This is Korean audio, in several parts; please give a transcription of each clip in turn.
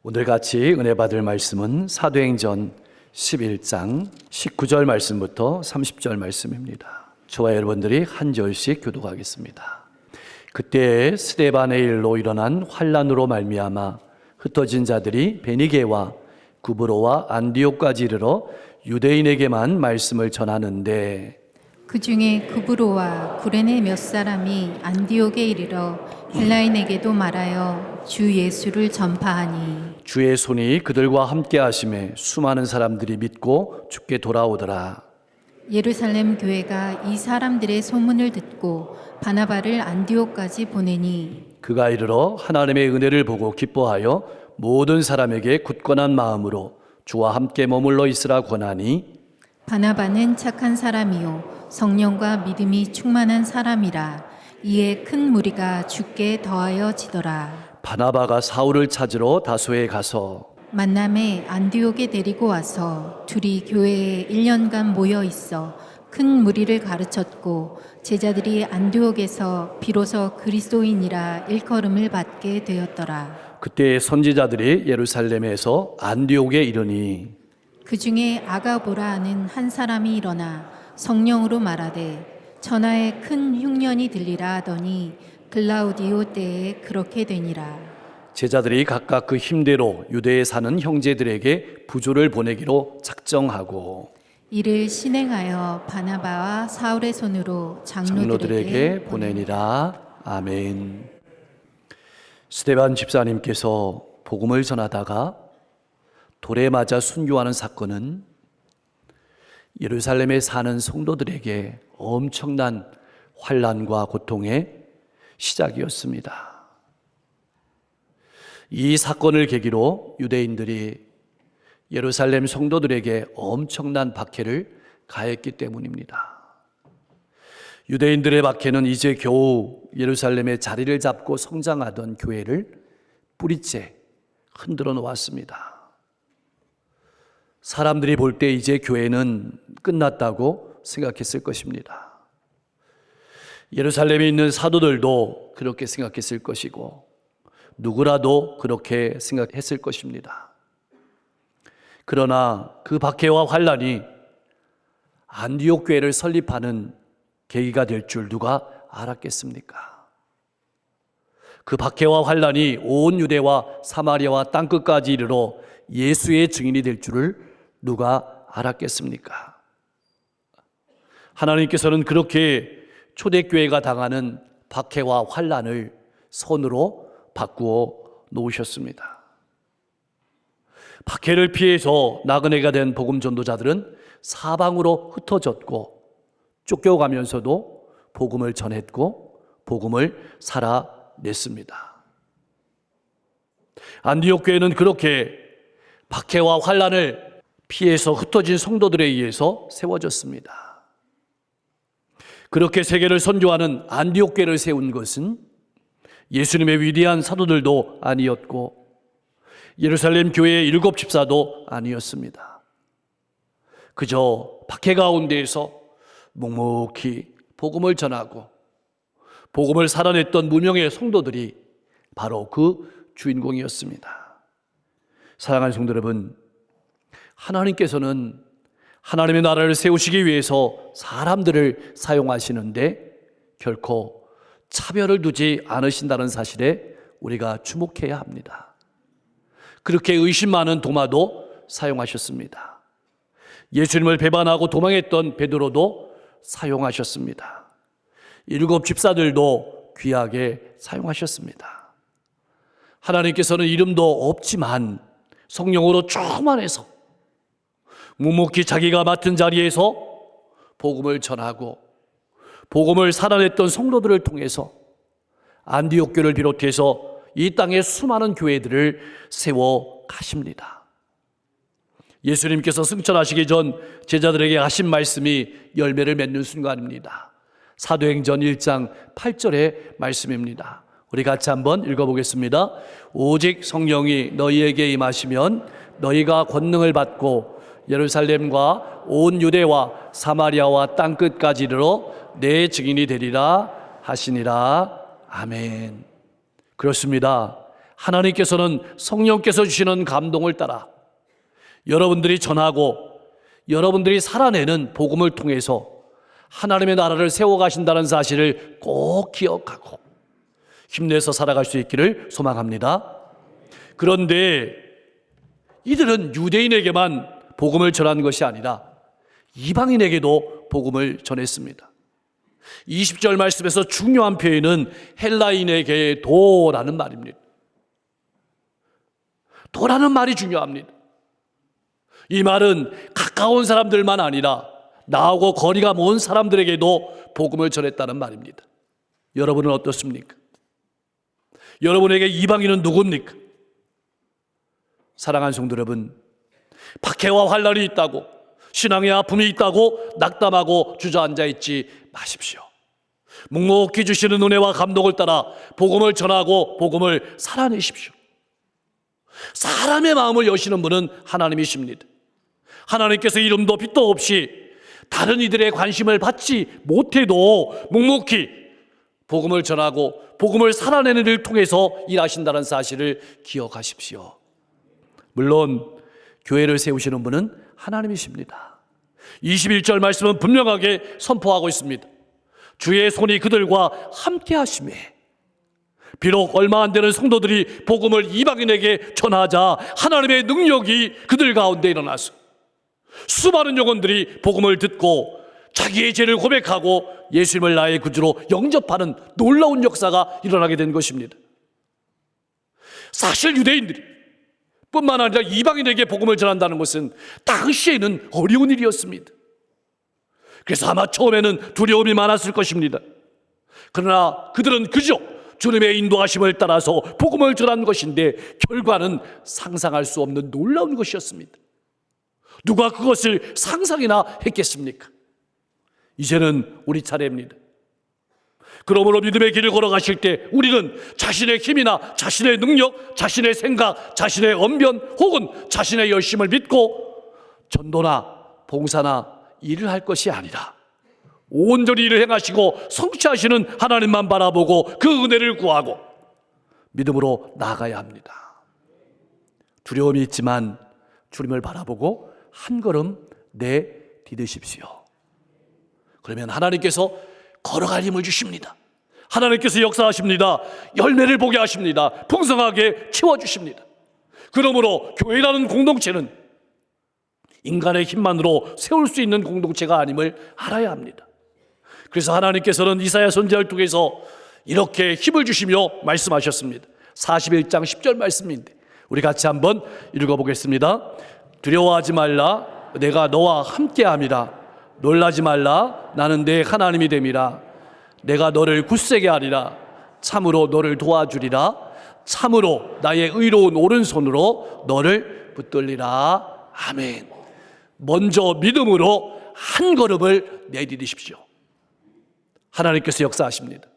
오늘 같이 은혜 받을 말씀은 사도행전 11장 19절 말씀부터 30절 말씀입니다. 저와 여러분들이 한 절씩 교독하겠습니다. 그때 스데반의 일로 일어난 환난으로 말미암아 흩어진 자들이 베니게와 구브로와 안디옥까지 이르러 유대인에게만 말씀을 전하는데, 그 중에 구브로와 구레네 몇 사람이 안디옥에 이르러 헬라인에게도 말하여 주 예수를 전파하니 주의 손이 그들과 함께 하심에 수많은 사람들이 믿고 주께 돌아오더라. 예루살렘 교회가 이 사람들의 소문을 듣고 바나바를 안디옥까지 보내니 그가 이르러 하나님의 은혜를 보고 기뻐하여 모든 사람에게 굳건한 마음으로 주와 함께 머물러 있으라 권하니, 바나바는 착한 사람이요 성령과 믿음이 충만한 사람이라. 이에 큰 무리가 주께 더하여 지더라. 바나바가 사울을 찾으러 다소에 가서 만남에 안디옥에 데리고 와서 둘이 교회에 1년간 모여 있어 큰 무리를 가르쳤고, 제자들이 안디옥에서 비로소 그리스도인이라 일컬음을 받게 되었더라. 그때 선지자들이 예루살렘에서 안디옥에 이르니, 그 중에 아가보라 하는 한 사람이 일어나 성령으로 말하되 천하에 큰 흉년이 들리라 하더니 글라우디오 때에 그렇게 되니라. 제자들이 각각 그 힘대로 유대에 사는 형제들에게 부조를 보내기로 작정하고 이를 실행하여 바나바와 사울의 손으로 장로들에게 보내니라. 아멘. 스데반 집사님께서 복음을 전하다가 돌에 맞아 순교하는 사건은 예루살렘에 사는 성도들에게 엄청난 환난과 고통의 시작이었습니다. 이 사건을 계기로 유대인들이 예루살렘 성도들에게 엄청난 박해를 가했기 때문입니다. 유대인들의 박해는 이제 겨우 예루살렘에 자리를 잡고 성장하던 교회를 뿌리째 흔들어 놓았습니다. 사람들이 볼 때 이제 교회는 끝났다고 생각했을 것입니다. 예루살렘에 있는 사도들도 그렇게 생각했을 것이고, 누구라도 그렇게 생각했을 것입니다. 그러나 그 박해와 환난이 안디옥 교회를 설립하는 계기가 될 줄 누가 알았겠습니까? 그 박해와 환난이 온 유대와 사마리아와 땅끝까지 이르러 예수의 증인이 될 줄을 누가 알았겠습니까? 하나님께서는 그렇게 초대교회가 당하는 박해와 환난을 선으로 바꾸어 놓으셨습니다. 박해를 피해서 나그네가 된 복음 전도자들은 사방으로 흩어졌고 쫓겨가면서도 복음을 전했고 복음을 살아냈습니다. 안디옥 교회는 그렇게 박해와 환난을 피해서 흩어진 성도들에 의해서 세워졌습니다. 그렇게 세계를 선교하는 안디옥 교회를 세운 것은 예수님의 위대한 사도들도 아니었고 예루살렘 교회의 7 집사도 아니었습니다. 그저 박해 가운데에서 묵묵히 복음을 전하고 복음을 살아냈던 무명의 성도들이 바로 그 주인공이었습니다. 사랑하는 성도 여러분, 하나님께서는 하나님의 나라를 세우시기 위해서 사람들을 사용하시는데 결코 차별을 두지 않으신다는 사실에 우리가 주목해야 합니다. 그렇게 의심 많은 도마도 사용하셨습니다. 예수님을 배반하고 도망했던 베드로도 사용하셨습니다. 7 집사들도 귀하게 사용하셨습니다. 하나님께서는 이름도 없지만 성령으로 충만해서 묵묵히 자기가 맡은 자리에서 복음을 전하고 복음을 살아냈던 성도들을 통해서 안디옥 교회를 비롯해서 이 땅의 수많은 교회들을 세워 가십니다. 예수님께서 승천하시기 전 제자들에게 하신 말씀이 열매를 맺는 순간입니다. 사도행전 1장 8절의 말씀입니다. 우리 같이 한번 읽어보겠습니다. 오직 성령이 너희에게 임하시면 너희가 권능을 받고 예루살렘과 온 유대와 사마리아와 땅끝까지 이르러 내 증인이 되리라 하시니라. 아멘. 그렇습니다. 하나님께서는 성령께서 주시는 감동을 따라 여러분들이 전하고 여러분들이 살아내는 복음을 통해서 하나님의 나라를 세워가신다는 사실을 꼭 기억하고 힘내서 살아갈 수 있기를 소망합니다. 그런데 이들은 유대인에게만 복음을 전한 것이 아니라 이방인에게도 복음을 전했습니다. 20절 말씀에서 중요한 표현은 헬라인에게도라는 말입니다. 도라는 말이 중요합니다. 이 말은 가까운 사람들만 아니라 나하고 거리가 먼 사람들에게도 복음을 전했다는 말입니다. 여러분은 어떻습니까? 여러분에게 이방인은 누굽니까? 사랑하는 성도 여러분, 박해와 환난이 있다고, 신앙의 아픔이 있다고 낙담하고 주저앉아 있지 마십시오. 묵묵히 주시는 은혜와 감동을 따라 복음을 전하고 복음을 살아내십시오. 사람의 마음을 여시는 분은 하나님이십니다. 하나님께서 이름도 빛도 없이 다른 이들의 관심을 받지 못해도 묵묵히 복음을 전하고 복음을 살아내는 일을 통해서 일하신다는 사실을 기억하십시오. 물론 교회를 세우시는 분은 하나님이십니다. 21절 말씀은 분명하게 선포하고 있습니다. 주의 손이 그들과 함께 하심에, 비록 얼마 안 되는 성도들이 복음을 이방인에게 전하자 하나님의 능력이 그들 가운데 일어나서 수많은 영혼들이 복음을 듣고 자기의 죄를 고백하고 예수님을 나의 구주로 영접하는 놀라운 역사가 일어나게 된 것입니다. 사실 유대인들이 뿐만 아니라 이방인에게 복음을 전한다는 것은 당시에는 어려운 일이었습니다. 그래서 아마 처음에는 두려움이 많았을 것입니다. 그러나 그들은 그저 주님의 인도하심을 따라서 복음을 전한 것인데 결과는 상상할 수 없는 놀라운 것이었습니다. 누가 그것을 상상이나 했겠습니까? 이제는 우리 차례입니다. 그러므로 믿음의 길을 걸어가실 때 우리는 자신의 힘이나 자신의 능력, 자신의 생각, 자신의 언변 혹은 자신의 열심을 믿고 전도나 봉사나 일을 할 것이 아니라 온전히 일을 행하시고 성취하시는 하나님만 바라보고 그 은혜를 구하고 믿음으로 나아가야 합니다. 두려움이 있지만 주님을 바라보고 한 걸음 내디디십시오. 그러면 하나님께서 걸어갈 힘을 주십니다. 하나님께서 역사하십니다. 열매를 보게 하십니다. 풍성하게 키워주십니다. 그러므로 교회라는 공동체는 인간의 힘만으로 세울 수 있는 공동체가 아님을 알아야 합니다. 그래서 하나님께서는 이사야 선지자를 통해서 이렇게 힘을 주시며 말씀하셨습니다. 41장 10절 말씀인데 우리 같이 한번 읽어보겠습니다. 두려워하지 말라, 내가 너와 함께함이라. 놀라지 말라, 나는 내 하나님이 됨이라. 내가 너를 굳세게 하리라. 참으로 너를 도와주리라. 참으로 나의 의로운 오른손으로 너를 붙들리라. 아멘. 먼저 믿음으로 한 걸음을 내디디십시오. 하나님께서 역사하십니다.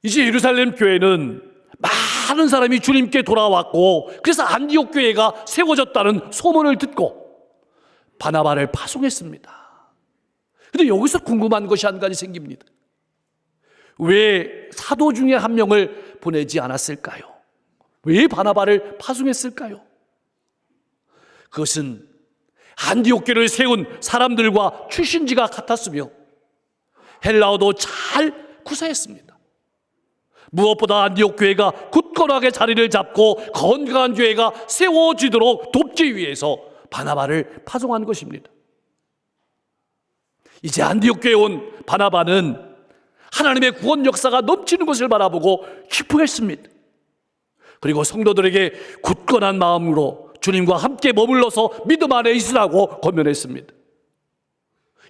이제 예루살렘 교회는 많은 사람이 주님께 돌아왔고 그래서 안디옥 교회가 세워졌다는 소문을 듣고 바나바를 파송했습니다. 그런데 여기서 궁금한 것이 한 가지 생깁니다. 왜 사도 중에 한 명을 보내지 않았을까요? 왜 바나바를 파송했을까요? 그것은 안디옥 교회를 세운 사람들과 출신지가 같았으며 헬라어도 잘 구사했습니다. 무엇보다 안디옥 교회가 굳건하게 자리를 잡고 건강한 교회가 세워지도록 돕기 위해서 바나바를 파송한 것입니다. 이제 안디옥 교회에 온 바나바는 하나님의 구원 역사가 넘치는 것을 바라보고 기뻐했습니다. 그리고 성도들에게 굳건한 마음으로 주님과 함께 머물러서 믿음 안에 있으라고 권면했습니다.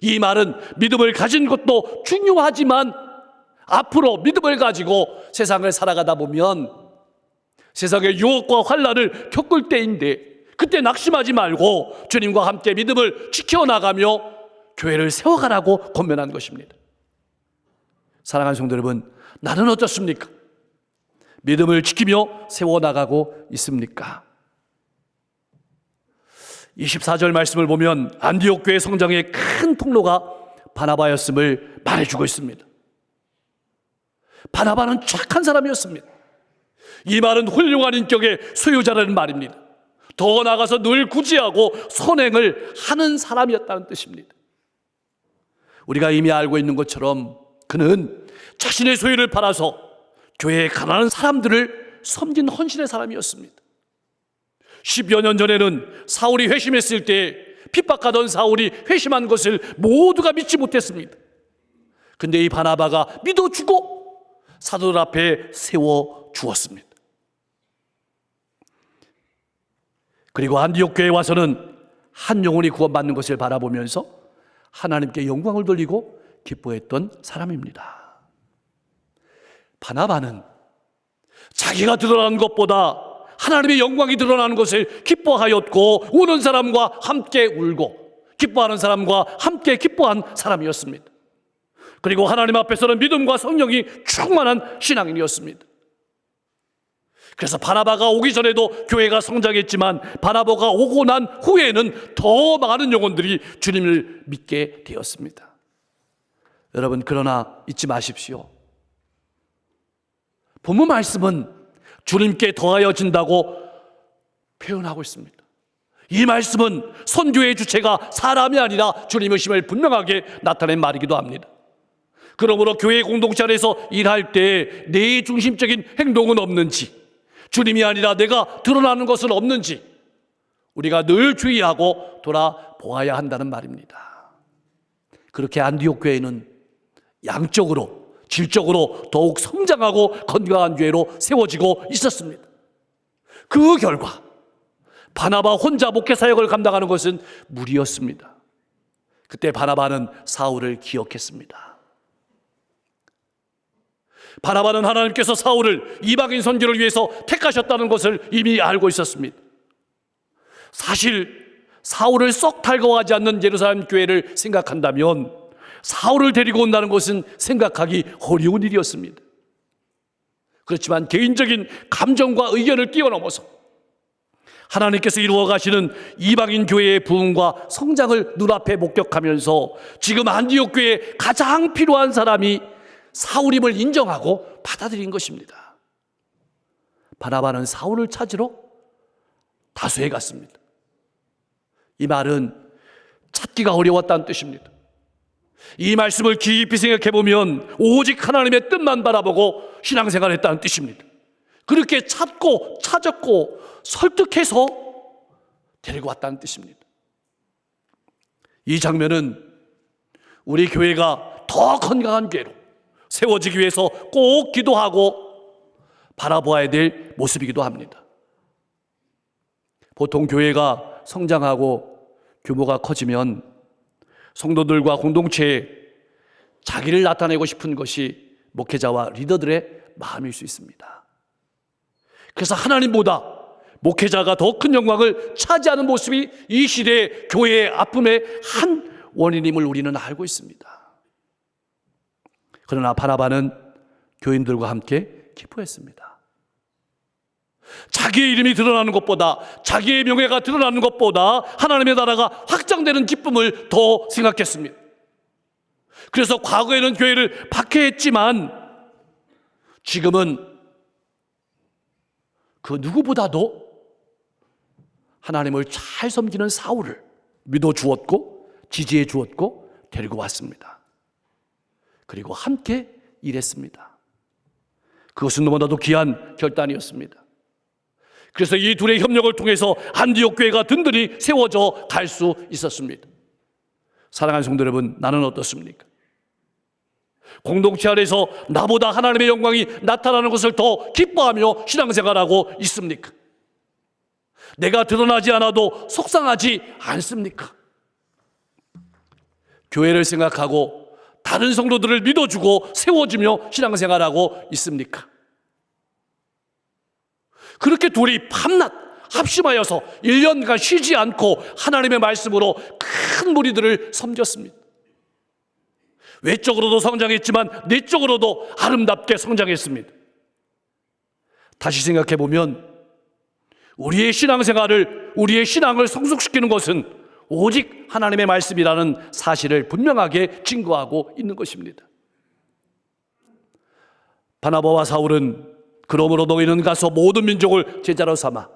이 말은 믿음을 가진 것도 중요하지만 앞으로 믿음을 가지고 세상을 살아가다 보면 세상의 유혹과 환난을 겪을 때인데 그때 낙심하지 말고 주님과 함께 믿음을 지켜나가며 교회를 세워가라고 권면한 것입니다. 사랑하는 성도 여러분, 나는 어떻습니까? 믿음을 지키며 세워나가고 있습니까? 24절 말씀을 보면 안디옥 교회 성장의 큰 통로가 바나바였음을 말해주고 있습니다. 바나바는 착한 사람이었습니다. 이 말은 훌륭한 인격의 소유자라는 말입니다. 더 나아가서 늘 구제하고 선행을 하는 사람이었다는 뜻입니다. 우리가 이미 알고 있는 것처럼 그는 자신의 소유를 팔아서 교회에 가난한 사람들을 섬긴 헌신의 사람이었습니다. 10여 년 전에는 사울이 회심했을 때 핍박하던 사울이 회심한 것을 모두가 믿지 못했습니다. 근데 이 바나바가 믿어주고 사도들 앞에 세워주었습니다. 그리고 안디옥 교회에 와서는 한 영혼이 구원받는 것을 바라보면서 하나님께 영광을 돌리고 기뻐했던 사람입니다. 바나바는 자기가 드러나는 것보다 하나님의 영광이 드러나는 것을 기뻐하였고, 우는 사람과 함께 울고 기뻐하는 사람과 함께 기뻐한 사람이었습니다. 그리고 하나님 앞에서는 믿음과 성령이 충만한 신앙인이었습니다. 그래서 바나바가 오기 전에도 교회가 성장했지만 바나바가 오고 난 후에는 더 많은 영혼들이 주님을 믿게 되었습니다. 여러분, 그러나 잊지 마십시오. 본문 말씀은 주님께 더하여진다고 표현하고 있습니다. 이 말씀은 선교의 주체가 사람이 아니라 주님이심을 분명하게 나타낸 말이기도 합니다. 그러므로 교회 공동체 안에서 일할 때 내 중심적인 행동은 없는지, 주님이 아니라 내가 드러나는 것은 없는지 우리가 늘 주의하고 돌아보아야 한다는 말입니다. 그렇게 안디옥 교회는 양적으로 질적으로 더욱 성장하고 건강한 교회로 세워지고 있었습니다. 그 결과 바나바 혼자 목회 사역을 감당하는 것은 무리였습니다. 그때 바나바는 사울을 기억했습니다. 바나바는 하나님께서 사울을 이방인 선교를 위해서 택하셨다는 것을 이미 알고 있었습니다. 사실 사울을 썩 달가워하지 않는 예루살렘 교회를 생각한다면 사울을 데리고 온다는 것은 생각하기 어려운 일이었습니다. 그렇지만 개인적인 감정과 의견을 뛰어넘어서 하나님께서 이루어 가시는 이방인 교회의 부흥과 성장을 눈앞에 목격하면서 지금 안디옥 교회에 가장 필요한 사람이 사울임을 인정하고 받아들인 것입니다. 바나바는 사울을 찾으러 다소에 갔습니다. 이 말은 찾기가 어려웠다는 뜻입니다. 이 말씀을 깊이 생각해 보면 오직 하나님의 뜻만 바라보고 신앙생활을 했다는 뜻입니다. 그렇게 찾고 찾았고 설득해서 데리고 왔다는 뜻입니다. 이 장면은 우리 교회가 더 건강한 교회로 세워지기 위해서 꼭 기도하고 바라보아야 될 모습이기도 합니다. 보통 교회가 성장하고 규모가 커지면 성도들과 공동체에 자기를 나타내고 싶은 것이 목회자와 리더들의 마음일 수 있습니다. 그래서 하나님보다 목회자가 더 큰 영광을 차지하는 모습이 이 시대의 교회의 아픔의 한 원인임을 우리는 알고 있습니다. 그러나 바나바는 교인들과 함께 기뻐했습니다. 자기의 이름이 드러나는 것보다, 자기의 명예가 드러나는 것보다 하나님의 나라가 확장되는 기쁨을 더 생각했습니다. 그래서 과거에는 교회를 박해했지만 지금은 그 누구보다도 하나님을 잘 섬기는 사울을 믿어주었고 지지해 주었고 데리고 왔습니다. 그리고 함께 일했습니다. 그것은 너무나도 귀한 결단이었습니다. 그래서 이 둘의 협력을 통해서 안디옥 교회가 든든히 세워져 갈 수 있었습니다. 사랑하는 성도 여러분, 나는 어떻습니까? 공동체 안에서 나보다 하나님의 영광이 나타나는 것을 더 기뻐하며 신앙생활하고 있습니까? 내가 드러나지 않아도 속상하지 않습니까? 교회를 생각하고 다른 성도들을 믿어주고 세워주며 신앙생활하고 있습니까? 그렇게 둘이 밤낮 합심하여서 1년간 쉬지 않고 하나님의 말씀으로 큰 무리들을 섬겼습니다. 외적으로도 성장했지만 내적으로도 아름답게 성장했습니다. 다시 생각해 보면 우리의 신앙생활을, 우리의 신앙을 성숙시키는 것은 오직 하나님의 말씀이라는 사실을 분명하게 증거하고 있는 것입니다. 바나바와 사울은 그러므로 너희는 가서 모든 민족을 제자로 삼아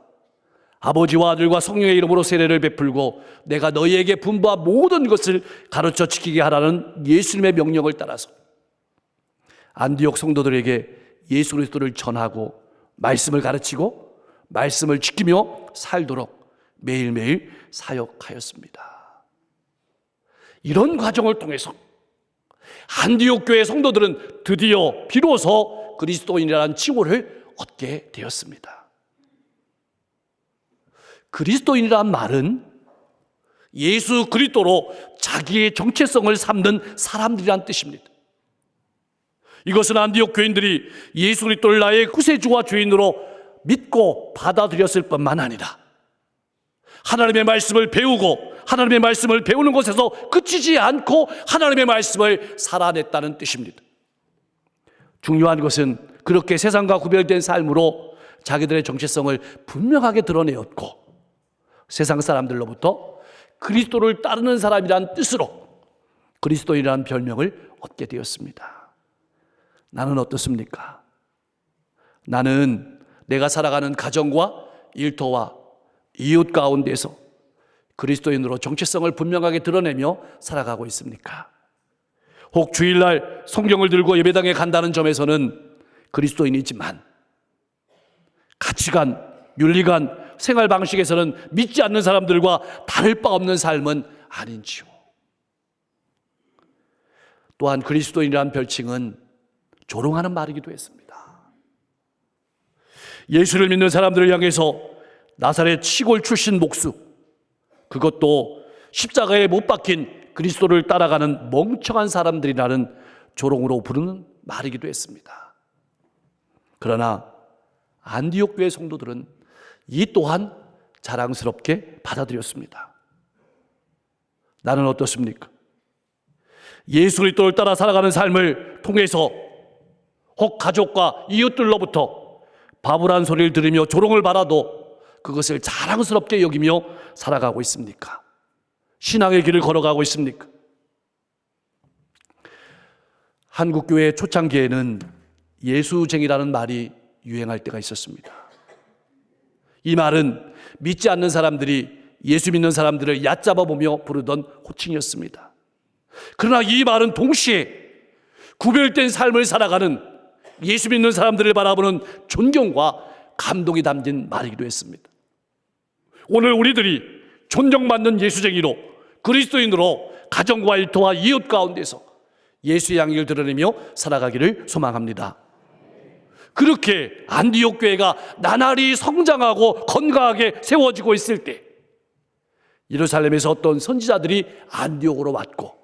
아버지와 아들과 성령의 이름으로 세례를 베풀고 내가 너희에게 분부한 모든 것을 가르쳐 지키게 하라는 예수님의 명령을 따라서 안디옥 성도들에게 예수 그리스도를 전하고 말씀을 가르치고 말씀을 지키며 살도록 매일매일 사역하였습니다. 이런 과정을 통해서 안디옥 교회 성도들은 드디어 비로소 그리스도인이라는 칭호를 얻게 되었습니다. 그리스도인이란 말은 예수 그리스도로 자기의 정체성을 삼는 사람들이란 뜻입니다. 이것은 안디옥 교인들이 예수 그리스도를 나의 구세주와 주인으로 믿고 받아들였을 뿐만 아니라 하나님의 말씀을 배우고 하나님의 말씀을 배우는 곳에서 그치지 않고 하나님의 말씀을 살아냈다는 뜻입니다. 중요한 것은 그렇게 세상과 구별된 삶으로 자기들의 정체성을 분명하게 드러내었고 세상 사람들로부터 그리스도를 따르는 사람이란 뜻으로 그리스도인이라는 별명을 얻게 되었습니다. 나는 어떻습니까? 나는 내가 살아가는 가정과 일터와 이웃 가운데서 그리스도인으로 정체성을 분명하게 드러내며 살아가고 있습니까? 혹 주일날 성경을 들고 예배당에 간다는 점에서는 그리스도인이지만 가치관, 윤리관, 생활 방식에서는 믿지 않는 사람들과 다를 바 없는 삶은 아닌지요. 또한 그리스도인이라는 별칭은 조롱하는 말이기도 했습니다. 예수를 믿는 사람들을 향해서 나사렛 시골 출신 목수, 그것도 십자가에 못 박힌 그리스도를 따라가는 멍청한 사람들이라는 조롱으로 부르는 말이기도 했습니다. 그러나 안디옥 교회 성도들은 이 또한 자랑스럽게 받아들였습니다. 나는 어떻습니까? 예수 그리스도를 따라 살아가는 삶을 통해서 혹 가족과 이웃들로부터 바보란 소리를 들으며 조롱을 받아도 그것을 자랑스럽게 여기며 살아가고 있습니까? 신앙의 길을 걸어가고 있습니까? 한국교회 초창기에는 예수쟁이라는 말이 유행할 때가 있었습니다. 이 말은 믿지 않는 사람들이 예수 믿는 사람들을 얕잡아 보며 부르던 호칭이었습니다. 그러나 이 말은 동시에 구별된 삶을 살아가는 예수 믿는 사람들을 바라보는 존경과 감동이 담긴 말이기도 했습니다. 오늘 우리들이 존경받는 예수쟁이로 그리스도인으로 가정과 일터와 이웃 가운데서 예수의 양식을 드러내며 살아가기를 소망합니다. 그렇게 안디옥 교회가 나날이 성장하고 건강하게 세워지고 있을 때 예루살렘에서 어떤 선지자들이 안디옥으로 왔고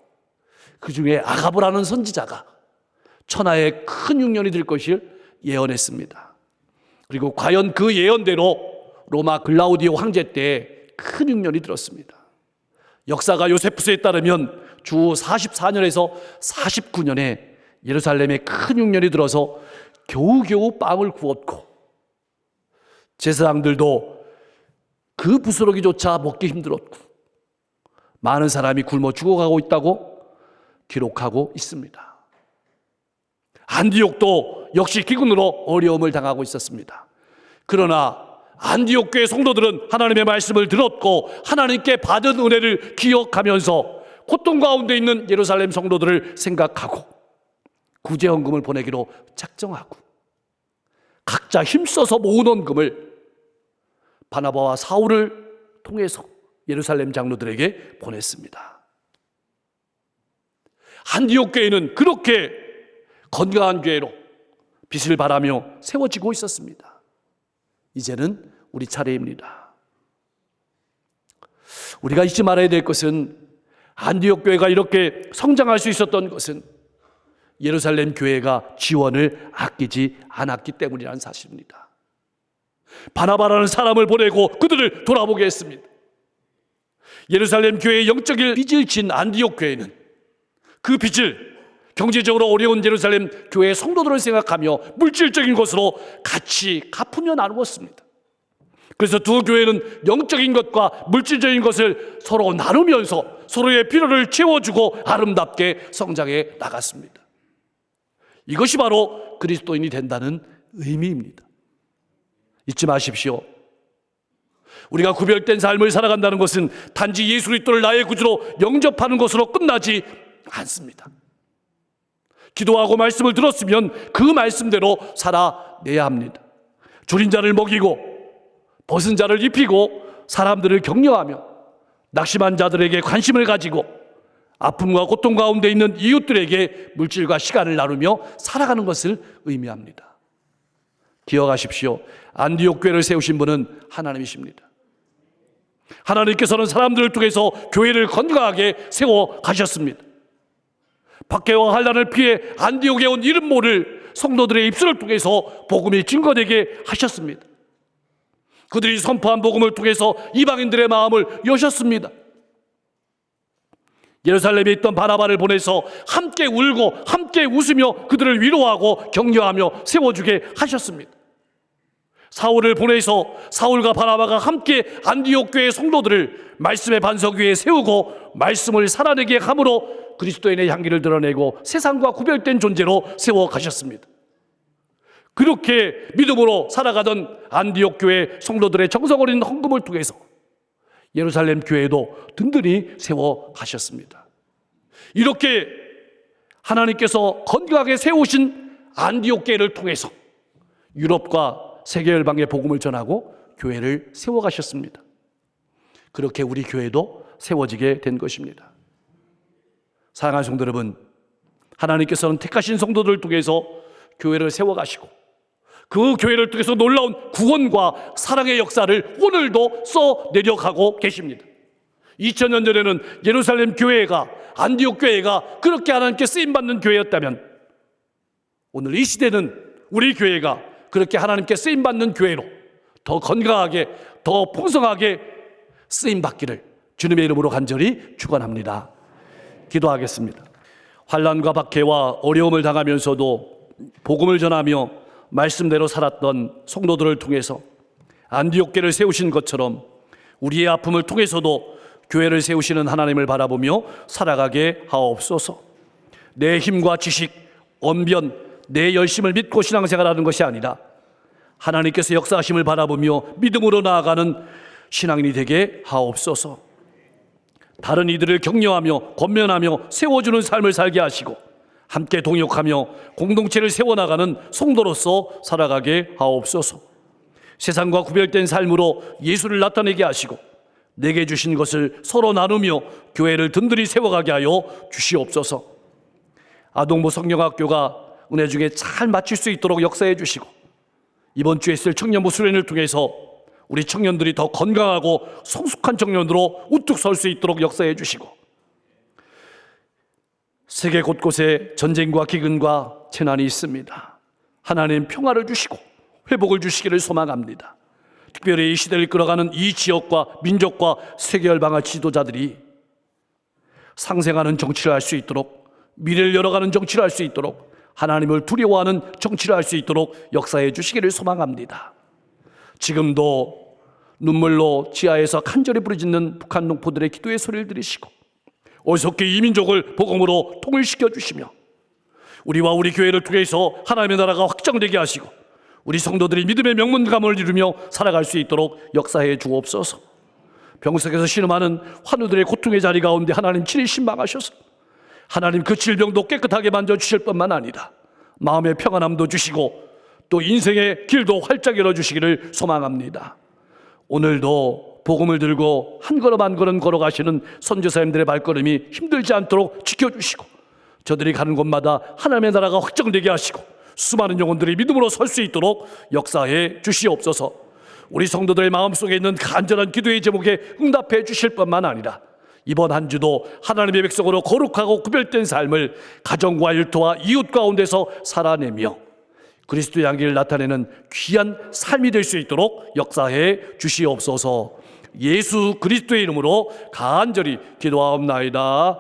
그 중에 아가보라는 선지자가 천하의 큰 흉년이 될 것을 예언했습니다. 그리고 과연 그 예언대로 로마 글라우디오 황제 때 큰 흉년이 들었습니다. 역사가 요세푸스에 따르면 주 44년에서 49년에 예루살렘에 큰 흉년이 들어서 겨우겨우 빵을 구웠고 제사장들도 그 부스러기조차 먹기 힘들었고 많은 사람이 굶어 죽어가고 있다고 기록하고 있습니다. 안디옥도 역시 기근으로 어려움을 당하고 있었습니다. 그러나 안디옥 교회 성도들은 하나님의 말씀을 들었고 하나님께 받은 은혜를 기억하면서 고통 가운데 있는 예루살렘 성도들을 생각하고 구제헌금을 보내기로 작정하고 각자 힘써서 모은 헌금을 바나바와 사울을 통해서 예루살렘 장로들에게 보냈습니다. 안디옥 교회는 그렇게 건강한 교회로 빛을 발하며 세워지고 있었습니다. 이제는 우리 차례입니다. 우리가 잊지 말아야 될 것은 안디옥 교회가 이렇게 성장할 수 있었던 것은 예루살렘 교회가 지원을 아끼지 않았기 때문이라는 사실입니다. 바나바라는 사람을 보내고 그들을 돌아보게 했습니다. 예루살렘 교회의 영적인 빚을 진 안디옥 교회는 그 빚을 경제적으로 어려운 예루살렘 교회의 성도들을 생각하며 물질적인 것으로 같이 갚으며 나누었습니다. 그래서 두 교회는 영적인 것과 물질적인 것을 서로 나누면서 서로의 필요를 채워주고 아름답게 성장해 나갔습니다. 이것이 바로 그리스도인이 된다는 의미입니다. 잊지 마십시오. 우리가 구별된 삶을 살아간다는 것은 단지 예수 그리스도를 나의 구주로 영접하는 것으로 끝나지 않습니다. 기도하고 말씀을 들었으면 그 말씀대로 살아내야 합니다. 줄인 자를 먹이고 벗은 자를 입히고 사람들을 격려하며 낙심한 자들에게 관심을 가지고 아픔과 고통 가운데 있는 이웃들에게 물질과 시간을 나누며 살아가는 것을 의미합니다. 기억하십시오. 안디옥 교회를 세우신 분은 하나님이십니다. 하나님께서는 사람들을 통해서 교회를 건강하게 세워 가셨습니다. 박해와 환난을 피해 안디옥에 온 이름 모를 성도들의 입술을 통해서 복음이 증거되게 하셨습니다. 그들이 선포한 복음을 통해서 이방인들의 마음을 여셨습니다. 예루살렘에 있던 바나바를 보내서 함께 울고 함께 웃으며 그들을 위로하고 격려하며 세워주게 하셨습니다. 사울을 보내서 사울과 바나바가 함께 안디옥 교회의 성도들을 말씀의 반석 위에 세우고 말씀을 살아내게 함으로 그리스도인의 향기를 드러내고 세상과 구별된 존재로 세워 가셨습니다. 그렇게 믿음으로 살아가던 안디옥 교회 성도들의 정성 어린 헌금을 통해서 예루살렘 교회도 든든히 세워 가셨습니다. 이렇게 하나님께서 건강하게 세우신 안디옥 교회를 통해서 유럽과 세계 열방의 복음을 전하고 교회를 세워 가셨습니다. 그렇게 우리 교회도 세워지게 된 것입니다. 사랑하는 성도 여러분, 하나님께서는 택하신 성도들을 통해서 교회를 세워 가시고 그 교회를 통해서 놀라운 구원과 사랑의 역사를 오늘도 써내려가고 계십니다. 2000년 전에는 예루살렘 교회가, 안디옥 교회가 그렇게 하나님께 쓰임받는 교회였다면 오늘 이 시대는 우리 교회가 그렇게 하나님께 쓰임받는 교회로 더 건강하게, 더 풍성하게 쓰임받기를 주님의 이름으로 간절히 축원합니다. 기도하겠습니다. 환난과 박해와 어려움을 당하면서도 복음을 전하며 말씀대로 살았던 성도들을 통해서 안디옥 교회를 세우신 것처럼 우리의 아픔을 통해서도 교회를 세우시는 하나님을 바라보며 살아가게 하옵소서. 내 힘과 지식, 언변, 내 열심을 믿고 신앙생활하는 것이 아니라 하나님께서 역사하심을 바라보며 믿음으로 나아가는 신앙인이 되게 하옵소서. 다른 이들을 격려하며 권면하며 세워주는 삶을 살게 하시고 함께 동역하며 공동체를 세워나가는 성도로서 살아가게 하옵소서. 세상과 구별된 삶으로 예수를 나타내게 하시고 내게 주신 것을 서로 나누며 교회를 든든히 세워가게 하여 주시옵소서. 아동부 성령학교가 은혜 중에 잘 마칠 수 있도록 역사해 주시고 이번 주에 있을 청년부 수련을 통해서 우리 청년들이 더 건강하고 성숙한 청년으로 우뚝 설 수 있도록 역사해 주시고 세계 곳곳에 전쟁과 기근과 재난이 있습니다. 하나님 평화를 주시고 회복을 주시기를 소망합니다. 특별히 이 시대를 끌어가는 이 지역과 민족과 세계 열방의 지도자들이 상생하는 정치를 할 수 있도록, 미래를 열어가는 정치를 할 수 있도록, 하나님을 두려워하는 정치를 할 수 있도록 역사해 주시기를 소망합니다. 지금도 눈물로 지하에서 간절히 부르짖는 북한 농포들의 기도의 소리를 들으시고 어리석게 이 민족을 복음으로 통일시켜 주시며 우리와 우리 교회를 통해서 하나님의 나라가 확장되게 하시고 우리 성도들이 믿음의 명문 가문을 이루며 살아갈 수 있도록 역사해 주옵소서. 병석에서 신음하는 환우들의 고통의 자리 가운데 하나님 친히 신방하셔서 하나님 그 질병도 깨끗하게 만져주실 뿐만 아니라 마음의 평안함도 주시고 또 인생의 길도 활짝 열어주시기를 소망합니다. 오늘도 복음을 들고 한 걸음 한 걸음 걸어가시는 선교사님들의 발걸음이 힘들지 않도록 지켜주시고 저들이 가는 곳마다 하나님의 나라가 확정되게 하시고 수많은 영혼들이 믿음으로 설 수 있도록 역사해 주시옵소서. 우리 성도들의 마음속에 있는 간절한 기도의 제목에 응답해 주실 뿐만 아니라 이번 한 주도 하나님의 백성으로 거룩하고 구별된 삶을 가정과 일터와 이웃 가운데서 살아내며 그리스도의 향기를 나타내는 귀한 삶이 될 수 있도록 역사해 주시옵소서. 예수 그리스도의 이름으로 간절히 기도하옵나이다.